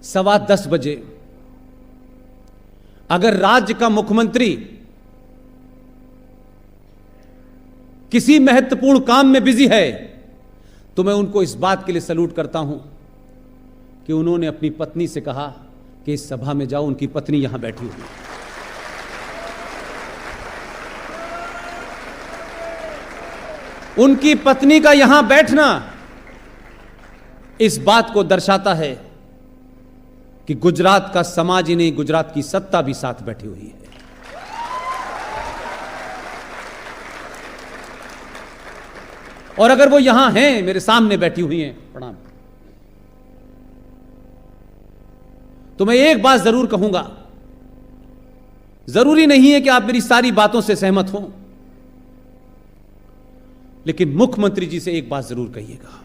10:15 बजे अगर राज्य का मुख्यमंत्री किसी महत्वपूर्ण काम में बिजी है तो मैं उनको इस बात के लिए सैल्यूट करता हूं कि उन्होंने अपनी पत्नी से कहा कि इस सभा में जाओ, उनकी पत्नी यहां बैठी हुई है। उनकी पत्नी का यहां बैठना इस बात को दर्शाता है कि गुजरात का समाज ही नहीं, गुजरात की सत्ता भी साथ बैठी हुई है। और अगर वो यहां हैं, मेरे सामने बैठी हुई हैं, प्रणाम, तो मैं एक बात जरूर कहूंगा, जरूरी नहीं है कि आप मेरी सारी बातों से सहमत हों, लेकिन मुख्यमंत्री जी से एक बात जरूर कहिएगा।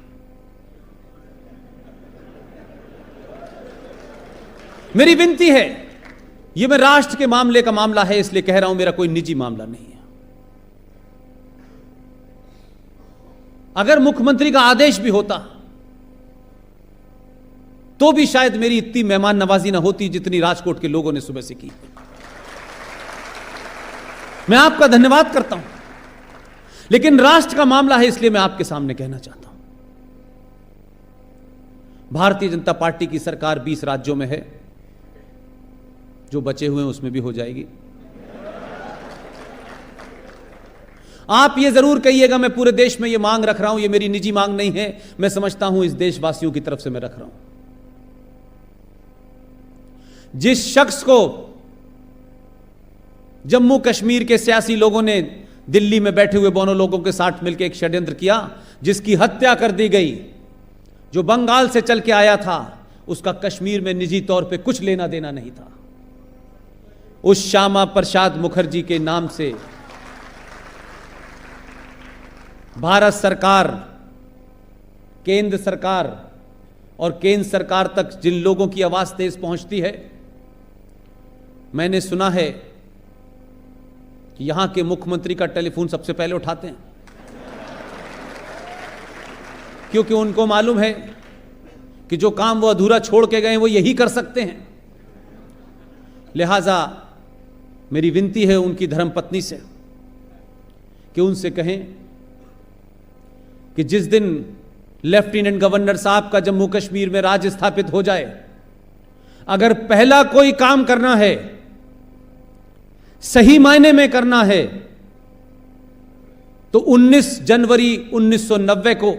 मेरी विनती है, यह मैं राष्ट्र के मामले का मामला है इसलिए कह रहा हूं, मेरा कोई निजी मामला नहीं है। अगर मुख्यमंत्री का आदेश भी होता तो भी शायद मेरी इतनी मेहमान नवाजी ना होती जितनी राजकोट के लोगों ने सुबह से की। मैं आपका धन्यवाद करता हूं, लेकिन राष्ट्र का मामला है इसलिए मैं आपके सामने कहना चाहता हूं, भारतीय जनता पार्टी की सरकार 20 राज्यों में है, जो बचे हुए हैं उसमें भी हो जाएगी। आप ये जरूर कहिएगा, मैं पूरे देश में ये मांग रख रहा हूं, ये मेरी निजी मांग नहीं है, मैं समझता हूं इस देशवासियों की तरफ से मैं रख रहा हूं। जिस शख्स को जम्मू कश्मीर के सियासी लोगों ने दिल्ली में बैठे हुए बोनो लोगों के साथ मिलकर एक षड्यंत्र किया, जिसकी हत्या कर दी गई, जो बंगाल से चल के आया था, उसका कश्मीर में निजी तौर पे कुछ लेना देना नहीं था। उस श्यामा प्रसाद मुखर्जी के नाम से भारत सरकार, केंद्र सरकार और केंद्र सरकार तक जिन लोगों की आवाज तेज पहुंचती है, मैंने सुना है कि यहां के मुख्यमंत्री का टेलीफोन सबसे पहले उठाते हैं, क्योंकि उनको मालूम है कि जो काम वो अधूरा छोड़ के गए वो यही कर सकते हैं। लिहाजा मेरी विनती है उनकी धर्मपत्नी से कि उनसे कहें कि जिस दिन लेफ्टिनेंट गवर्नर साहब का जम्मू कश्मीर में राज स्थापित हो जाए, अगर पहला कोई काम करना है, सही मायने में करना है, तो 19 जनवरी 1990 को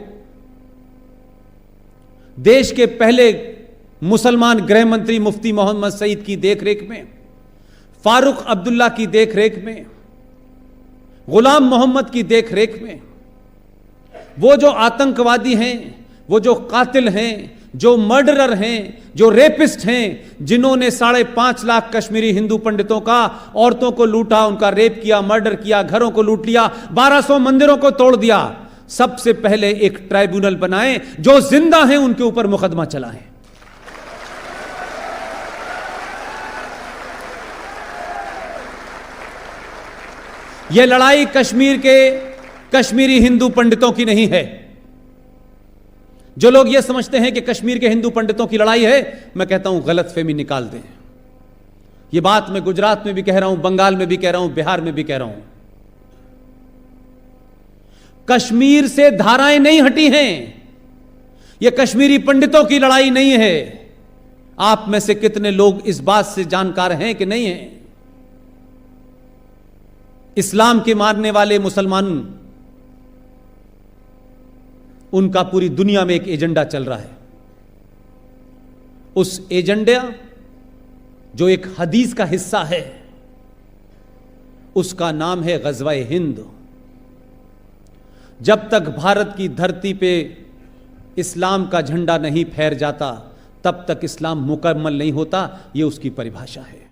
देश के पहले मुसलमान गृह मंत्री मुफ्ती मोहम्मद सईद की देखरेख में, फारूक अब्दुल्ला की देखरेख में, गुलाम मोहम्मद की देखरेख में, वो जो आतंकवादी हैं, वो जो कातिल हैं, जो मर्डरर हैं, जो रेपिस्ट हैं, जिन्होंने 5.5 लाख कश्मीरी हिंदू पंडितों का, औरतों को लूटा, उनका रेप किया, मर्डर किया, घरों को लूट लिया, 1200 मंदिरों को तोड़ दिया, सबसे पहले एक ट्राइब्यूनल बनाएं, जो जिंदा हैं उनके ऊपर मुकदमा चलाएं। यह लड़ाई कश्मीर के कश्मीरी हिंदू पंडितों की नहीं है। जो लोग यह समझते हैं कि कश्मीर के हिंदू पंडितों की लड़ाई है, मैं कहता हूं गलतफहमी निकाल दें। यह बात मैं गुजरात में भी कह रहा हूं, बंगाल में भी कह रहा हूं, बिहार में भी कह रहा हूं। कश्मीर से धाराएं नहीं हटी हैं, यह कश्मीरी पंडितों की लड़ाई नहीं है। आप में से कितने लोग इस बात से जानकार हैं कि नहीं हैं? इस्लाम के मानने वाले मुसलमान, उनका पूरी दुनिया में एक एजेंडा चल रहा है। उस एजेंडा जो एक हदीस का हिस्सा है, उसका नाम है ग़ज़वा-ए हिंद। जब तक भारत की धरती पे इस्लाम का झंडा नहीं फहर जाता, तब तक इस्लाम मुकम्मल नहीं होता। यह उसकी परिभाषा है।